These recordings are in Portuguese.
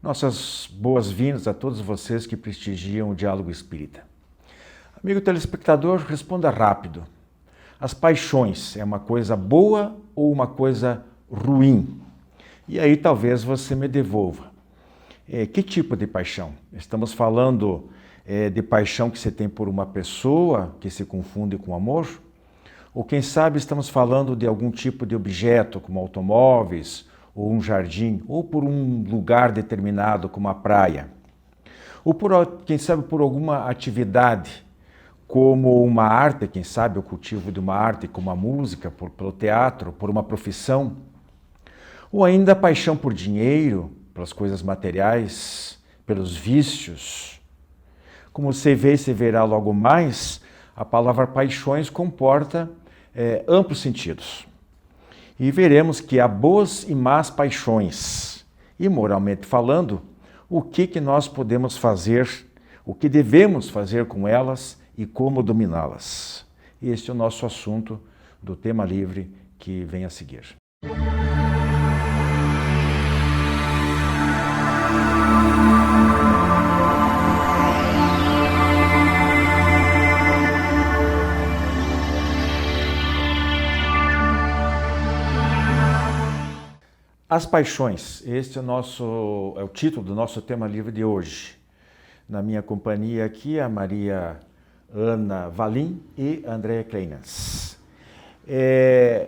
Nossas boas-vindas a todos vocês que prestigiam o Diálogo Espírita. Amigo telespectador, responda rápido. As paixões é uma coisa boa ou uma coisa ruim? E aí talvez você me devolva. Que tipo de paixão? Estamos falando de paixão que você tem por uma pessoa que se confunde com amor? Ou quem sabe estamos falando de algum tipo de objeto, como automóveis, ou um jardim, ou por um lugar determinado, como a praia. Ou quem sabe por alguma atividade, como uma arte, quem sabe o cultivo de uma arte, como a música, pelo teatro, por uma profissão. Ou ainda a paixão por dinheiro, pelas coisas materiais, pelos vícios. Como você vê e se verá logo mais, a palavra paixões comporta amplos sentidos. E veremos que há boas e más paixões. E moralmente falando, o que nós podemos fazer, o que devemos fazer com elas e como dominá-las. Este é o nosso assunto do tema livre que vem a seguir. As paixões, este é o título do nosso tema livre de hoje. Na minha companhia aqui, a Maria Ana Valim e Andréa Kleinas.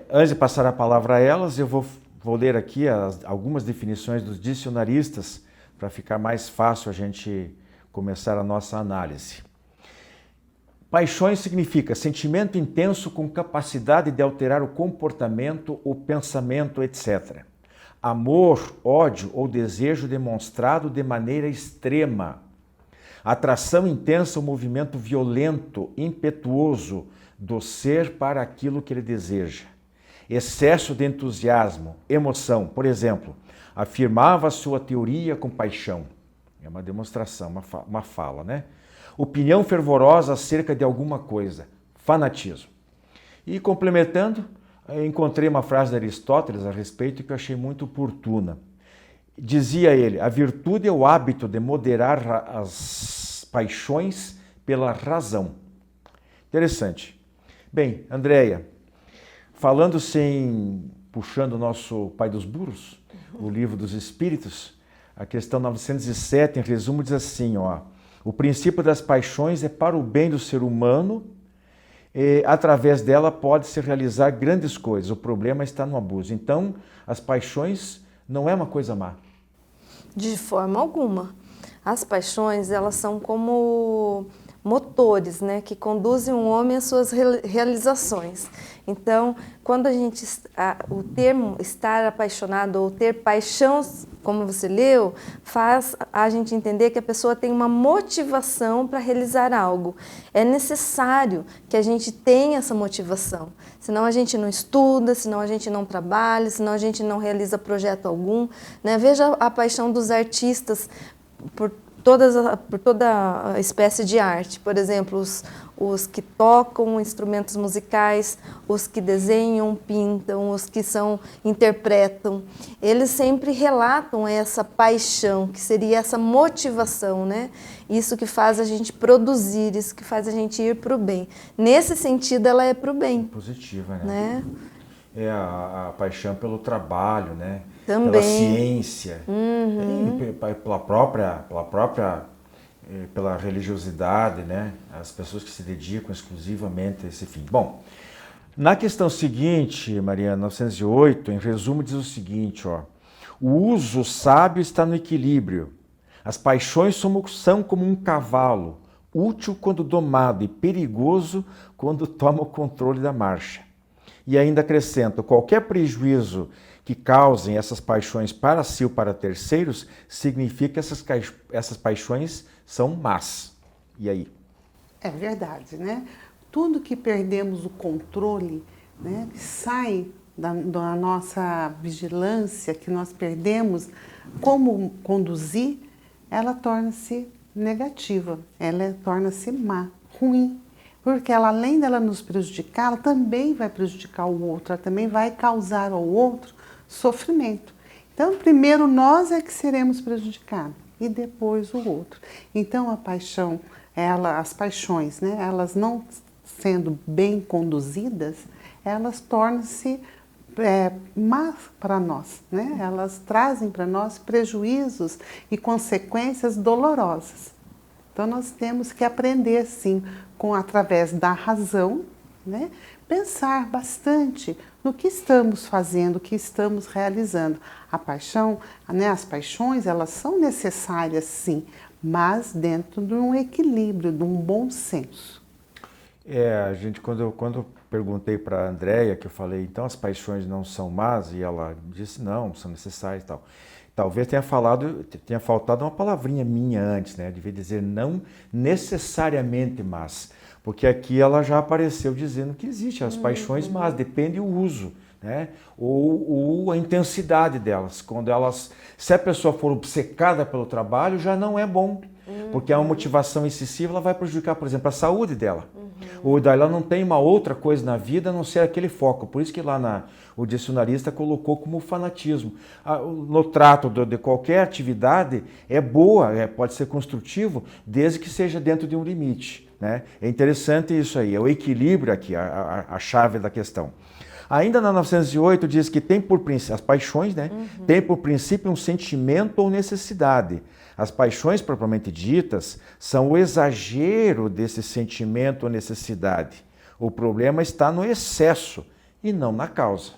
Antes de passar a palavra a elas, eu vou ler aqui algumas definições dos dicionaristas para ficar mais fácil a gente começar a nossa análise. Paixões significa sentimento intenso com capacidade de alterar o comportamento, o pensamento, etc. Amor, ódio ou desejo demonstrado de maneira extrema. Atração intensa, um movimento violento, impetuoso do ser para aquilo que ele deseja. Excesso de entusiasmo, emoção. Por exemplo, afirmava sua teoria com paixão. É uma demonstração, uma fala, né? Opinião fervorosa acerca de alguma coisa. Fanatismo. E complementando, encontrei uma frase de Aristóteles a respeito que eu achei muito oportuna. Dizia ele, a virtude é o hábito de moderar as paixões pela razão. Interessante. Bem, Andréia, puxando o nosso Pai dos Burros, o Livro dos Espíritos, a questão 907, em resumo, diz assim, o princípio das paixões é para o bem do ser humano, através dela pode-se realizar grandes coisas. O problema está no abuso. Então, as paixões não é uma coisa má. De forma alguma. As paixões, elas são como motores, né, que conduzem um homem às suas realizações. Então, quando o termo estar apaixonado ou ter paixão, como você leu, faz a gente entender que a pessoa tem uma motivação para realizar algo. É necessário que a gente tenha essa motivação, senão a gente não estuda, senão a gente não trabalha, senão a gente não realiza projeto algum, né? Veja a paixão dos artistas por toda a espécie de arte. Por exemplo, os que tocam instrumentos musicais, os que desenham, pintam, os que interpretam. Eles sempre relatam essa paixão, que seria essa motivação, né? Isso que faz a gente produzir, isso que faz a gente ir para o bem. Nesse sentido, ela é para o bem. Positiva, né? É a paixão pelo trabalho, né? Também. Pela ciência, pela religiosidade, né? As pessoas que se dedicam exclusivamente a esse fim. Bom, na questão seguinte, Mariana, 908, em resumo, diz o seguinte, o uso sábio está no equilíbrio. As paixões são como um cavalo, útil quando domado e perigoso quando toma o controle da marcha. E ainda acrescenta, qualquer prejuízo que causem essas paixões para si ou para terceiros, significa que essas paixões são más. E aí? É verdade, né? Tudo que perdemos o controle, né, sai da nossa vigilância, que nós perdemos como conduzir, ela torna-se negativa, ela torna-se má, ruim. Porque ela, além dela nos prejudicar, ela também vai prejudicar o outro, ela também vai causar ao outro sofrimento. Então, primeiro nós é que seremos prejudicados e depois o outro. Então, a paixão, as paixões, né, elas não sendo bem conduzidas, elas tornam-se más para nós, né? Elas trazem para nós prejuízos e consequências dolorosas. Então, nós temos que aprender, sim, através da razão, né? Pensar bastante no que estamos fazendo, o que estamos realizando. A paixão, né? As paixões, elas são necessárias, sim, mas dentro de um equilíbrio, de um bom senso. Quando eu perguntei para a Andréia, que eu falei, então as paixões não são más, e ela disse, não, são necessárias e tal. Talvez tenha faltado uma palavrinha minha antes, né? Devia dizer não necessariamente más, porque aqui ela já apareceu dizendo que existem as paixões más, depende do uso, né? Ou a intensidade delas. Se a pessoa for obcecada pelo trabalho, já não é bom, porque a motivação excessiva ela vai prejudicar, por exemplo, a saúde dela. Ou daí ela não tem uma outra coisa na vida a não ser aquele foco. Por isso que lá o dicionarista colocou como fanatismo. No trato de qualquer atividade é boa, pode ser construtivo, desde que seja dentro de um limite, né? É interessante isso aí, é o equilíbrio aqui, a chave da questão. Ainda na 908 diz que tem por princípio, as paixões, né? Tem por princípio um sentimento ou necessidade. As paixões propriamente ditas são o exagero desse sentimento ou necessidade. O problema está no excesso e não na causa.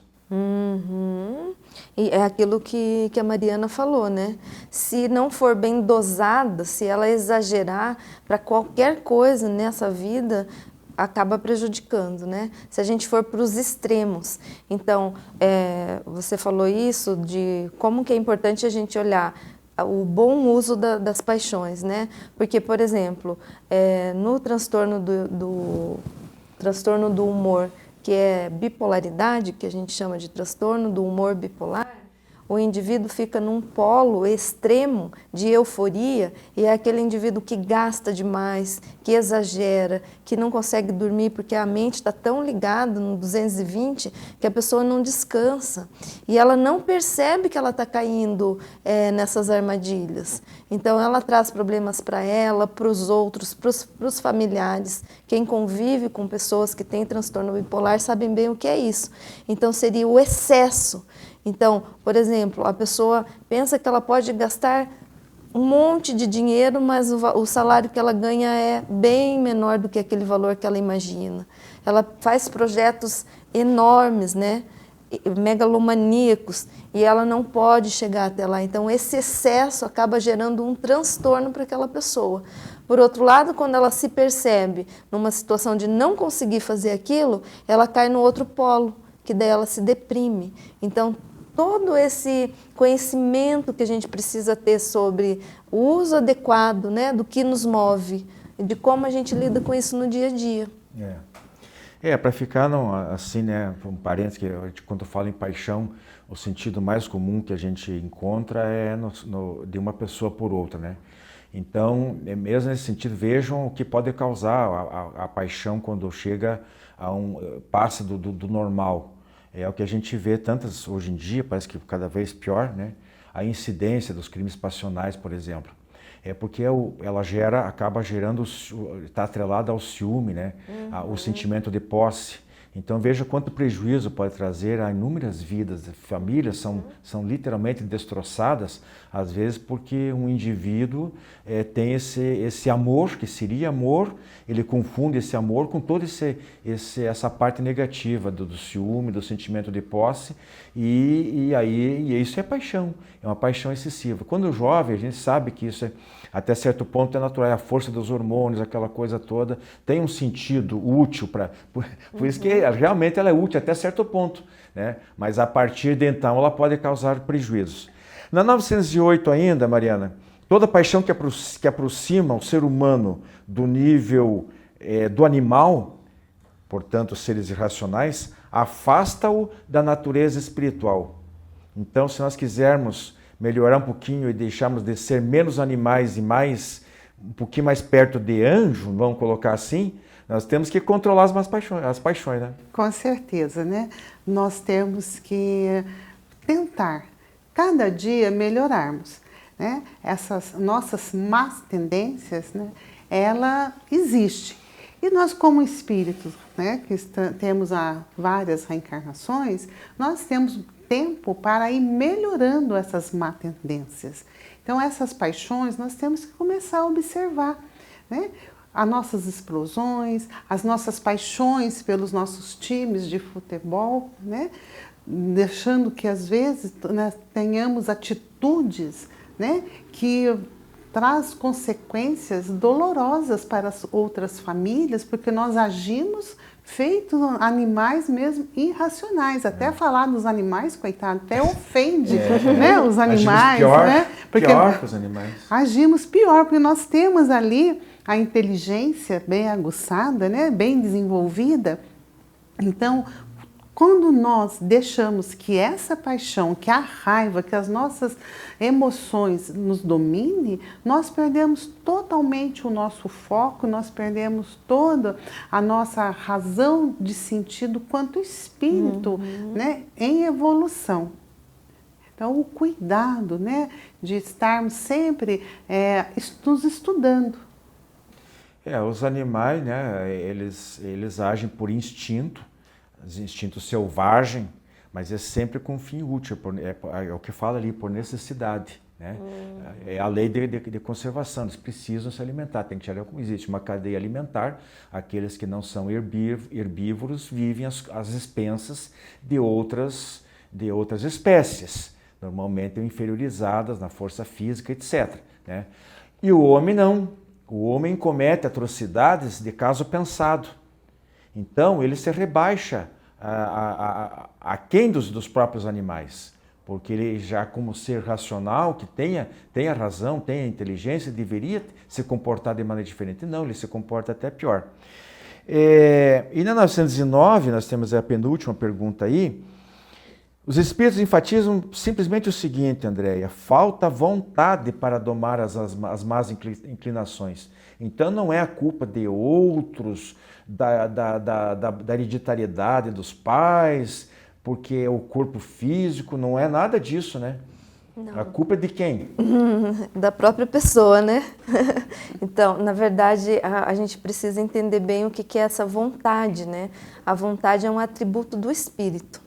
E é aquilo que a Mariana falou, né? Se não for bem dosada, se ela exagerar para qualquer coisa nessa vida, acaba prejudicando, né? Se a gente for para os extremos. Então, você falou isso de como que é importante a gente olhar o bom uso das paixões, né? Porque, por exemplo, no transtorno do humor, que é bipolaridade, que a gente chama de transtorno do humor bipolar, o indivíduo fica num polo extremo de euforia e é aquele indivíduo que gasta demais, que exagera, que não consegue dormir porque a mente está tão ligada no 220 que a pessoa não descansa e ela não percebe que ela está caindo nessas armadilhas. Então ela traz problemas para ela, para os outros, para os familiares. Quem convive com pessoas que têm transtorno bipolar sabem bem o que é isso. Então seria o excesso. Então, por exemplo, a pessoa pensa que ela pode gastar um monte de dinheiro, mas o salário que ela ganha é bem menor do que aquele valor que ela imagina. Ela faz projetos enormes, né? Megalomaníacos, e ela não pode chegar até lá. Então, esse excesso acaba gerando um transtorno para aquela pessoa. Por outro lado, quando ela se percebe numa situação de não conseguir fazer aquilo, ela cai no outro polo, que daí ela se deprime. Então, todo esse conhecimento que a gente precisa ter sobre o uso adequado, né, do que nos move e de como a gente lida com isso no dia a dia. Para ficar assim, né, um parênteses, que quando eu falo em paixão, o sentido mais comum que a gente encontra é de uma pessoa por outra, né? Então, mesmo nesse sentido, vejam o que pode causar a paixão quando chega passa do normal. É o que a gente vê tantas hoje em dia, parece que cada vez pior, né? A incidência dos crimes passionais, por exemplo. Porque ela acaba gerando, está atrelada ao ciúme, né? O sentimento de posse. Então veja quanto prejuízo pode trazer a inúmeras vidas. Famílias são literalmente destroçadas, às vezes porque um indivíduo tem esse amor, que seria amor, ele confunde esse amor com toda essa parte negativa do ciúme, do sentimento de posse, e isso é paixão, é uma paixão excessiva. Quando jovem, a gente sabe que isso até certo ponto é natural, é a força dos hormônios, aquela coisa toda, tem um sentido útil, por isso que realmente ela é útil até certo ponto, né? Mas a partir de então ela pode causar prejuízos. Na 908 ainda, Mariana, toda paixão que aproxima o ser humano do nível do animal, portanto seres irracionais, afasta-o da natureza espiritual. Então, se nós quisermos melhorar um pouquinho e deixarmos de ser menos animais e um pouquinho mais perto de anjo, vamos colocar assim, nós temos que controlar as paixões, né? Com certeza, né? Nós temos que tentar cada dia melhorarmos, né? Essas nossas más tendências, né? Ela existe. E nós, como espíritos, né, que temos várias reencarnações, nós temos tempo para ir melhorando essas má tendências. Então, essas paixões nós temos que começar a observar, né? As nossas explosões, as nossas paixões pelos nossos times de futebol, né? Deixando que às vezes nós tenhamos atitudes, né, que traz consequências dolorosas para as outras famílias, porque nós agimos feitos animais mesmo irracionais. Até falar dos animais, coitado, até ofende, né, os animais. Pior, né? Porque pior que os animais. Agimos pior, porque nós temos ali a inteligência bem aguçada, né, bem desenvolvida. Então, quando nós deixamos que essa paixão, que a raiva, que as nossas emoções nos domine, nós perdemos totalmente o nosso foco, nós perdemos toda a nossa razão de sentido quanto espírito, né, em evolução. Então, o cuidado, né, de estarmos sempre nos estudando. Os animais, né, eles agem por instinto, instinto selvagem, mas é sempre com fim útil, é o que fala ali, por necessidade, né? É a lei de conservação, eles precisam se alimentar, tem que tirar como existe uma cadeia alimentar, aqueles que não são herbívoros vivem às expensas de outras espécies, normalmente inferiorizadas na força física, etc., né? E o homem não, o homem comete atrocidades de caso pensado. Então, ele se rebaixa aquém dos próprios animais, porque ele já como ser racional, que tenha razão, tenha inteligência, deveria se comportar de maneira diferente. Não, ele se comporta até pior. E na 909, nós temos a penúltima pergunta aí, os espíritos enfatizam simplesmente o seguinte, Andréia: falta vontade para domar as más inclinações. Então não é a culpa de outros, da hereditariedade dos pais, porque o corpo físico, não é nada disso, né? Não. A culpa é de quem? Da própria pessoa, né? Então, na verdade, a gente precisa entender bem o que é essa vontade, né? A vontade é um atributo do espírito.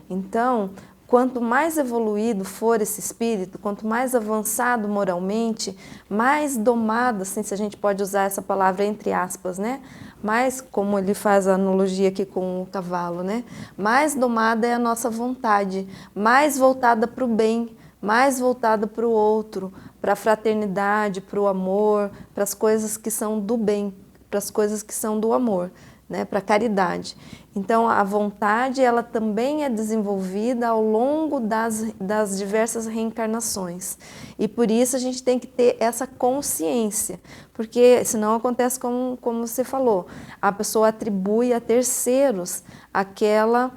Então, quanto mais evoluído for esse espírito, quanto mais avançado moralmente, mais domado, assim, se a gente pode usar essa palavra entre aspas, né? Mais, como ele faz a analogia aqui com o cavalo, né? Mais domada é a nossa vontade, mais voltada para o bem, mais voltada para o outro, para a fraternidade, para o amor, para as coisas que são do bem, para as coisas que são do amor, né? Para a caridade. Então, a vontade, ela também é desenvolvida ao longo das diversas reencarnações. E por isso a gente tem que ter essa consciência, porque senão acontece como você falou, a pessoa atribui a terceiros aquela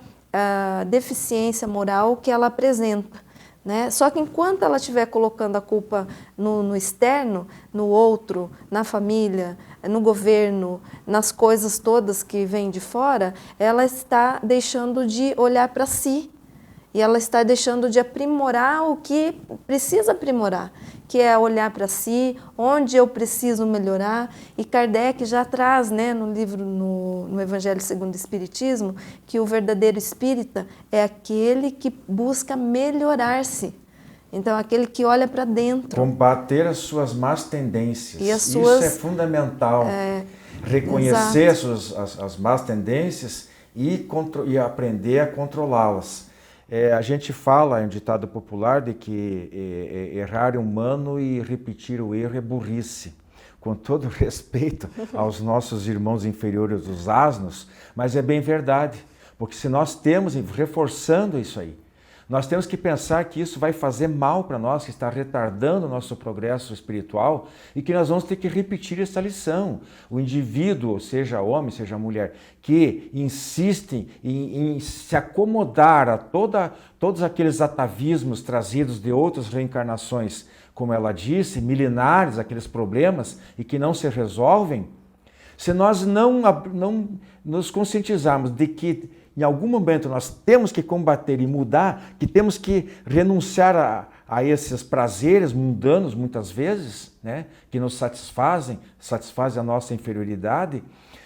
deficiência moral que ela apresenta, né? Só que enquanto ela estiver colocando a culpa no externo, no outro, na família, no governo, nas coisas todas que vêm de fora, ela está deixando de olhar para si e ela está deixando de aprimorar o que precisa aprimorar, que é olhar para si, onde eu preciso melhorar. E Kardec já traz, né, no livro, no Evangelho segundo o Espiritismo, que o verdadeiro espírita é aquele que busca melhorar-se. Então, aquele que olha para dentro. Combater as suas más tendências. Isso é fundamental. Reconhecer as más tendências e aprender a controlá-las. A gente fala, é um ditado popular, de que errar é humano e repetir o erro é burrice. Com todo respeito aos nossos irmãos inferiores, os asnos, mas é bem verdade. Porque se nós temos, reforçando isso aí, nós temos que pensar que isso vai fazer mal para nós, que está retardando o nosso progresso espiritual e que nós vamos ter que repetir essa lição. O indivíduo, seja homem, seja mulher, que insistem em se acomodar a todos aqueles atavismos trazidos de outras reencarnações, como ela disse, milenares, aqueles problemas e que não se resolvem, se nós não nos conscientizarmos de que em algum momento nós temos que combater e mudar, que temos que renunciar a esses prazeres mundanos, muitas vezes, né, que nos satisfazem a nossa inferioridade,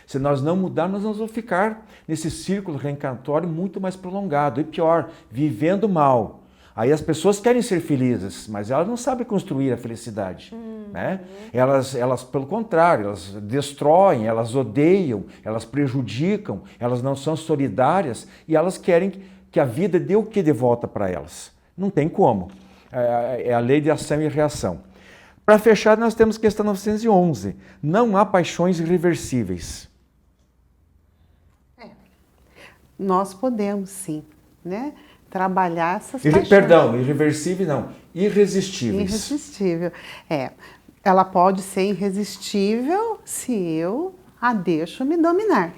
se nós não mudarmos, nós vamos ficar nesse círculo reencarnatório muito mais prolongado. E pior, vivendo mal. Aí as pessoas querem ser felizes, mas elas não sabem construir a felicidade. Né? Elas, pelo contrário, elas destroem, elas odeiam, elas prejudicam, elas não são solidárias e elas querem que a vida dê o que de volta para elas. Não tem como. É a lei de ação e reação. Para fechar, nós temos questão 911. Não há paixões irreversíveis. Nós podemos, sim, né, trabalhar essas paixões. Perdão, irreversível não, irresistíveis. Irresistível. Ela pode ser irresistível se eu a deixo me dominar.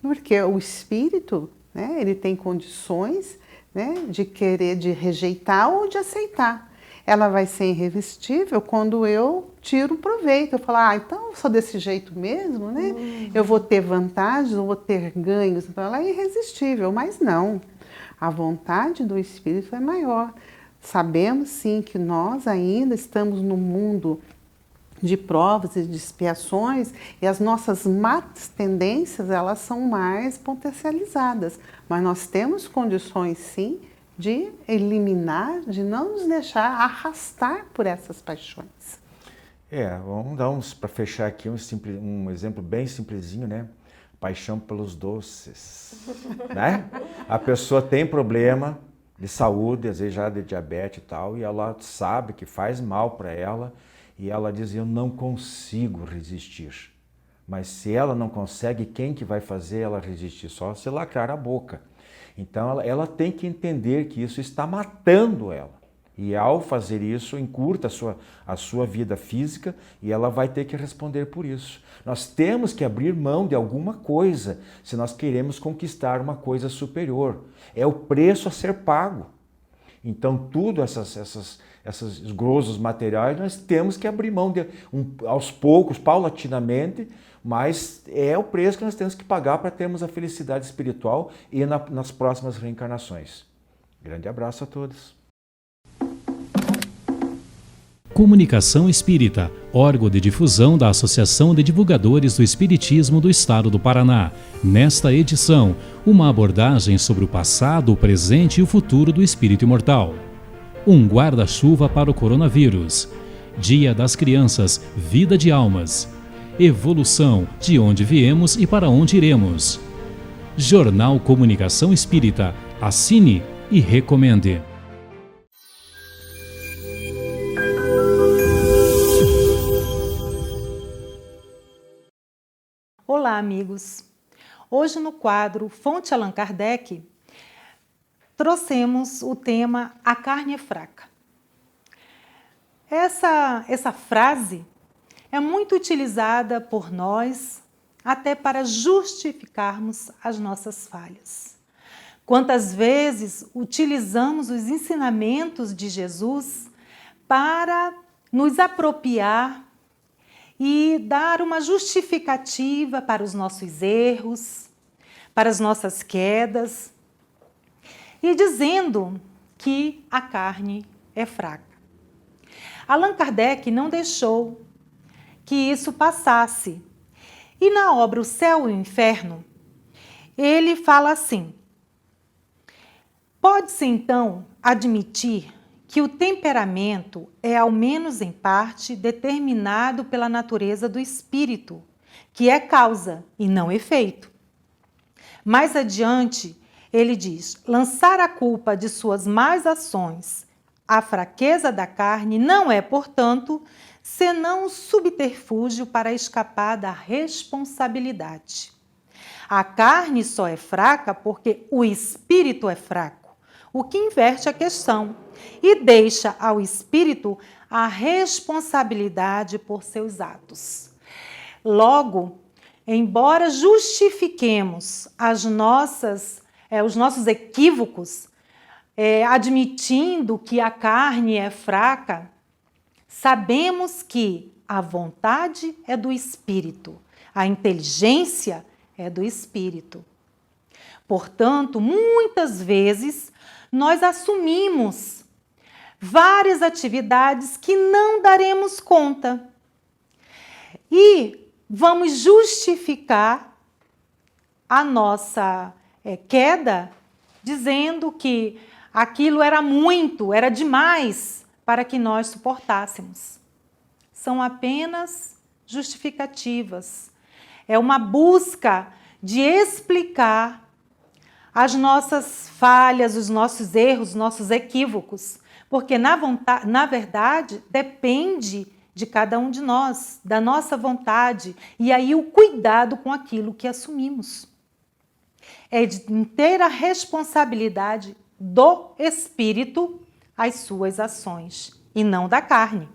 Porque o espírito, né, ele tem condições, né, de querer, de rejeitar ou de aceitar. Ela vai ser irresistível quando eu tiro proveito. Eu falo, então eu sou desse jeito mesmo, né? Eu vou ter vantagens, eu vou ter ganhos. Então ela é irresistível, mas não. A vontade do espírito é maior. Sabemos sim que nós ainda estamos no mundo de provas e de expiações e as nossas más tendências, elas são mais potencializadas. Mas nós temos condições sim de eliminar, de não nos deixar arrastar por essas paixões. Vamos dar para fechar aqui um exemplo bem simplesinho, né? Paixão pelos doces, né? A pessoa tem problema de saúde, às vezes já de diabetes e tal, e ela sabe que faz mal para ela, e ela diz, eu não consigo resistir. Mas se ela não consegue, quem que vai fazer ela resistir? Só se lacrar a boca. Então ela tem que entender que isso está matando ela. E ao fazer isso, encurta a sua vida física e ela vai ter que responder por isso. Nós temos que abrir mão de alguma coisa se nós queremos conquistar uma coisa superior. É o preço a ser pago. Então tudo esses grossos materiais nós temos que abrir mão aos poucos, paulatinamente, mas é o preço que nós temos que pagar para termos a felicidade espiritual e nas próximas reencarnações. Grande abraço a todos. Comunicação Espírita, órgão de difusão da Associação de Divulgadores do Espiritismo do Estado do Paraná. Nesta edição, uma abordagem sobre o passado, o presente e o futuro do espírito imortal. Um guarda-chuva para o coronavírus. Dia das Crianças, Vida de Almas. Evolução, de onde viemos e para onde iremos. Jornal Comunicação Espírita. Assine e recomende. Olá, amigos! Hoje no quadro Fonte Allan Kardec, trouxemos o tema A Carne é Fraca. Essa frase é muito utilizada por nós até para justificarmos as nossas falhas. Quantas vezes utilizamos os ensinamentos de Jesus para nos apropriar e dar uma justificativa para os nossos erros, para as nossas quedas, e dizendo que a carne é fraca. Allan Kardec não deixou que isso passasse. E na obra O Céu e o Inferno, ele fala assim: pode-se então admitir que o temperamento é, ao menos em parte, determinado pela natureza do espírito, que é causa e não efeito. Mais adiante, ele diz: lançar a culpa de suas más ações à fraqueza da carne não é, portanto, senão um subterfúgio para escapar da responsabilidade. A carne só é fraca porque o espírito é fraco, o que inverte a questão e deixa ao espírito a responsabilidade por seus atos. Logo, embora justifiquemos os nossos equívocos, admitindo que a carne é fraca, sabemos que a vontade é do espírito, a inteligência é do espírito. Portanto, muitas vezes nós assumimos várias atividades que não daremos conta e vamos justificar a nossa queda dizendo que aquilo era muito, era demais para que nós suportássemos. São apenas justificativas. É uma busca de explicar as nossas falhas, os nossos erros, os nossos equívocos, porque na verdade depende de cada um de nós, da nossa vontade, e aí o cuidado com aquilo que assumimos. É de inteira responsabilidade do Espírito as suas ações, e não da carne.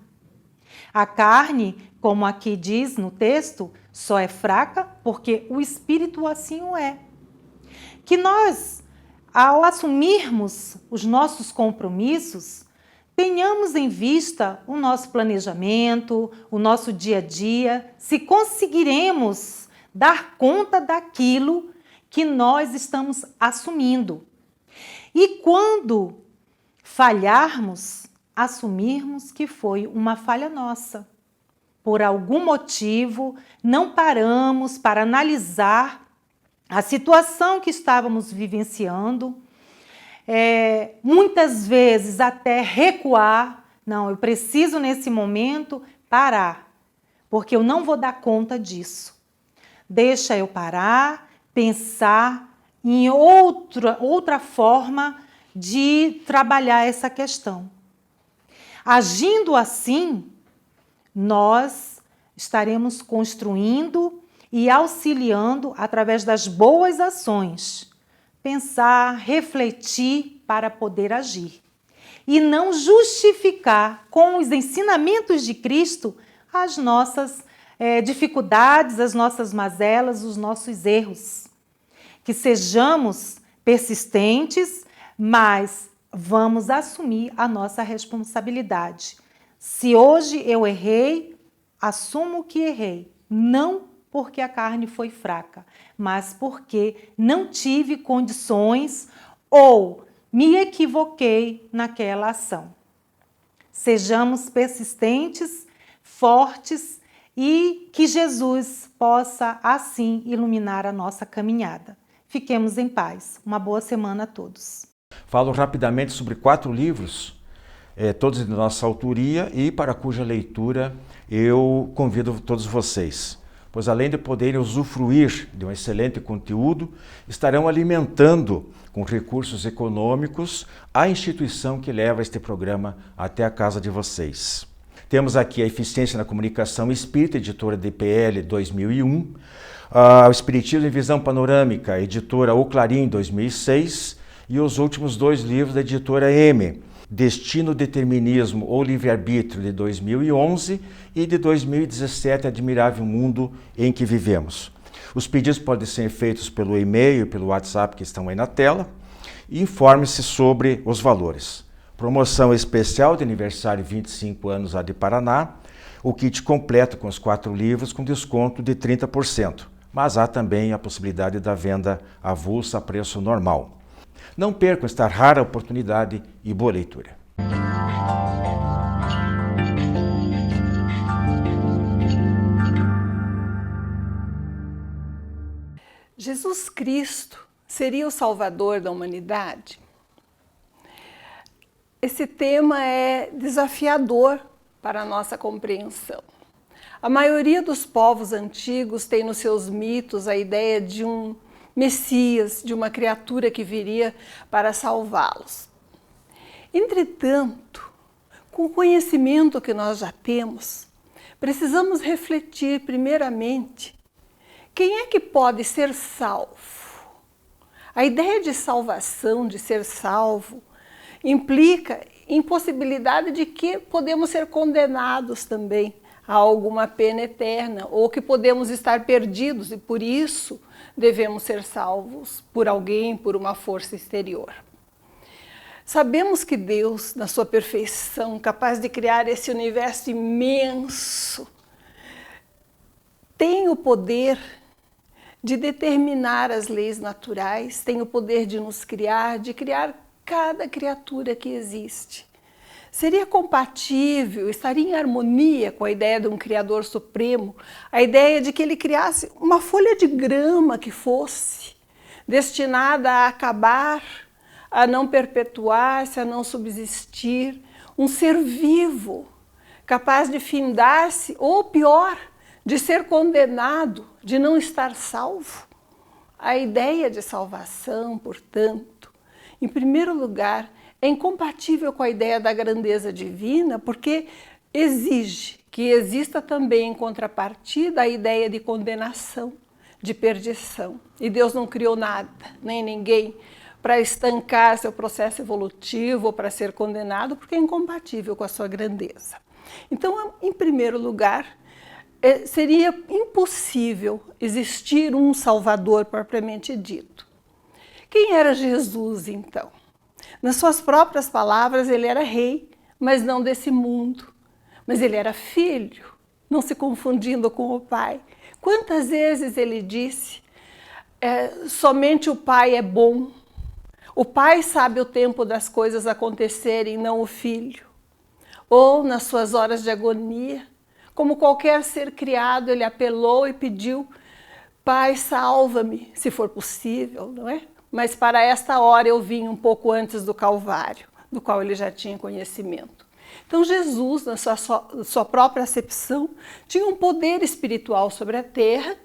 A carne, como aqui diz no texto, só é fraca porque o Espírito assim o é. Que nós, ao assumirmos os nossos compromissos, tenhamos em vista o nosso planejamento, o nosso dia a dia, se conseguiremos dar conta daquilo que nós estamos assumindo. E quando falharmos, assumirmos que foi uma falha nossa. Por algum motivo, não paramos para analisar a situação que estávamos vivenciando, muitas vezes até recuar. Não, eu preciso nesse momento parar, porque eu não vou dar conta disso. Deixa eu parar, pensar em outra forma de trabalhar essa questão. Agindo assim, nós estaremos construindo e auxiliando através das boas ações, pensar, refletir para poder agir e não justificar com os ensinamentos de Cristo as nossas dificuldades, as nossas mazelas, os nossos erros. Que sejamos persistentes, mas vamos assumir a nossa responsabilidade. Se hoje eu errei, assumo que errei, não porque a carne foi fraca, mas porque não tive condições ou me equivoquei naquela ação. Sejamos persistentes, fortes e que Jesus possa assim iluminar a nossa caminhada. Fiquemos em paz. Uma boa semana a todos. Falo rapidamente sobre 4 livros, todos de nossa autoria e para cuja leitura eu convido todos vocês. Pois além de poderem usufruir de um excelente conteúdo, estarão alimentando com recursos econômicos a instituição que leva este programa até a casa de vocês. Temos aqui a Eficiência na Comunicação Espírita, editora DPL 2001, o Espiritismo em Visão Panorâmica, editora O Clarim 2006, e os últimos 2 livros da editora M, Destino, Determinismo ou Livre-Arbítrio, de 2011, e de 2017, Admirável Mundo em que Vivemos. Os pedidos podem ser feitos pelo e-mail e pelo WhatsApp que estão aí na tela. E informe-se sobre os valores. Promoção especial de aniversário 25 anos lá de Paraná, o kit completo com os 4 livros com desconto de 30%. Mas há também a possibilidade da venda avulsa a preço normal. Não percam esta rara oportunidade e boa leitura. Jesus Cristo seria o Salvador da humanidade? Esse tema é desafiador para a nossa compreensão. A maioria dos povos antigos tem nos seus mitos a ideia de um Messias, de uma criatura que viria para salvá-los. Entretanto, com o conhecimento que nós já temos, precisamos refletir primeiramente quem é que pode ser salvo. A ideia de salvação, de ser salvo, implica impossibilidade de que podemos ser condenados também a alguma pena eterna, ou que podemos estar perdidos e por isso devemos ser salvos por alguém, por uma força exterior. Sabemos que Deus, na sua perfeição, capaz de criar esse universo imenso, tem o poder de determinar as leis naturais, tem o poder de nos criar, de criar cada criatura que existe. Seria compatível, estaria em harmonia com a ideia de um Criador Supremo, a ideia de que ele criasse uma folha de grama que fosse destinada a acabar, a não perpetuar-se, a não subsistir, um ser vivo, capaz de findar-se, ou pior, de ser condenado, de não estar salvo? A ideia de salvação, portanto, em primeiro lugar, é incompatível com a ideia da grandeza divina, porque exige que exista também em contrapartida a ideia de condenação, de perdição. E Deus não criou nada, nem ninguém, para estancar seu processo evolutivo ou para ser condenado, porque é incompatível com a sua grandeza. Então, em primeiro lugar, seria impossível existir um Salvador propriamente dito. Quem era Jesus, então? Nas suas próprias palavras, ele era rei, mas não desse mundo. Mas ele era filho, não se confundindo com o pai. Quantas vezes ele disse, somente o pai é bom. O pai sabe o tempo das coisas acontecerem, não o filho. Ou nas suas horas de agonia, como qualquer ser criado, ele apelou e pediu, Pai, salva-me, se for possível, não é? Mas para esta hora eu vim um pouco antes do Calvário, do qual ele já tinha conhecimento. Então Jesus, na sua própria acepção, tinha um poder espiritual sobre a terra,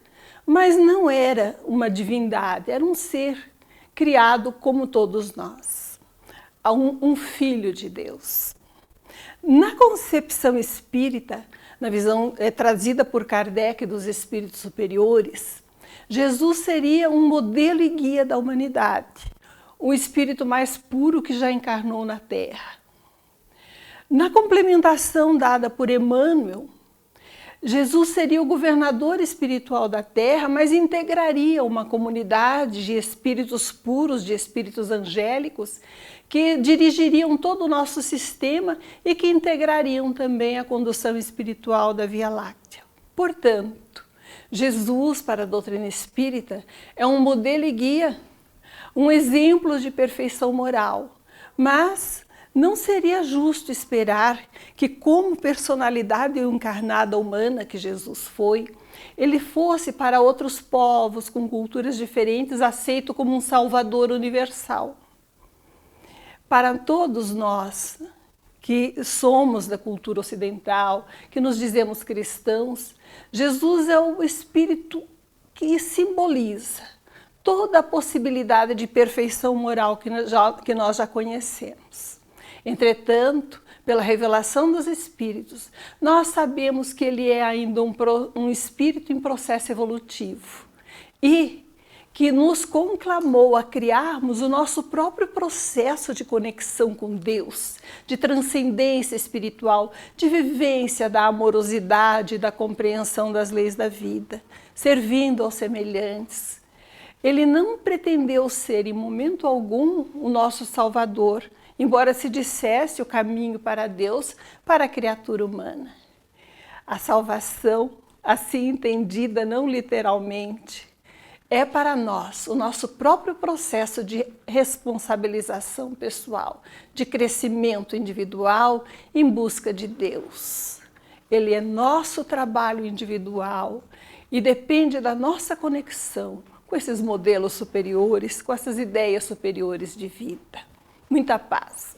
mas não era uma divindade, era um ser criado como todos nós, um filho de Deus. Na concepção espírita, na visão trazida por Kardec dos espíritos superiores, Jesus seria um modelo e guia da humanidade, o espírito mais puro que já encarnou na Terra. Na complementação dada por Emmanuel, Jesus seria o governador espiritual da Terra, mas integraria uma comunidade de espíritos puros, de espíritos angélicos, que dirigiriam todo o nosso sistema e que integrariam também a condução espiritual da Via Láctea. Portanto, Jesus, para a doutrina espírita, é um modelo e guia, um exemplo de perfeição moral, mas não seria justo esperar que, como personalidade encarnada humana que Jesus foi, ele fosse para outros povos com culturas diferentes aceito como um salvador universal. Para todos nós que somos da cultura ocidental, que nos dizemos cristãos, Jesus é o Espírito que simboliza toda a possibilidade de perfeição moral que nós já conhecemos. Entretanto, pela revelação dos Espíritos, nós sabemos que ele é ainda um Espírito em processo evolutivo e que nos conclamou a criarmos o nosso próprio processo de conexão com Deus, de transcendência espiritual, de vivência da amorosidade e da compreensão das leis da vida, servindo aos semelhantes. Ele não pretendeu ser, em momento algum, o nosso Salvador, embora se dissesse o caminho para Deus, para a criatura humana. A salvação, assim entendida não literalmente, é para nós o nosso próprio processo de responsabilização pessoal, de crescimento individual em busca de Deus. Ele é nosso trabalho individual e depende da nossa conexão com esses modelos superiores, com essas ideias superiores de vida. Muita paz.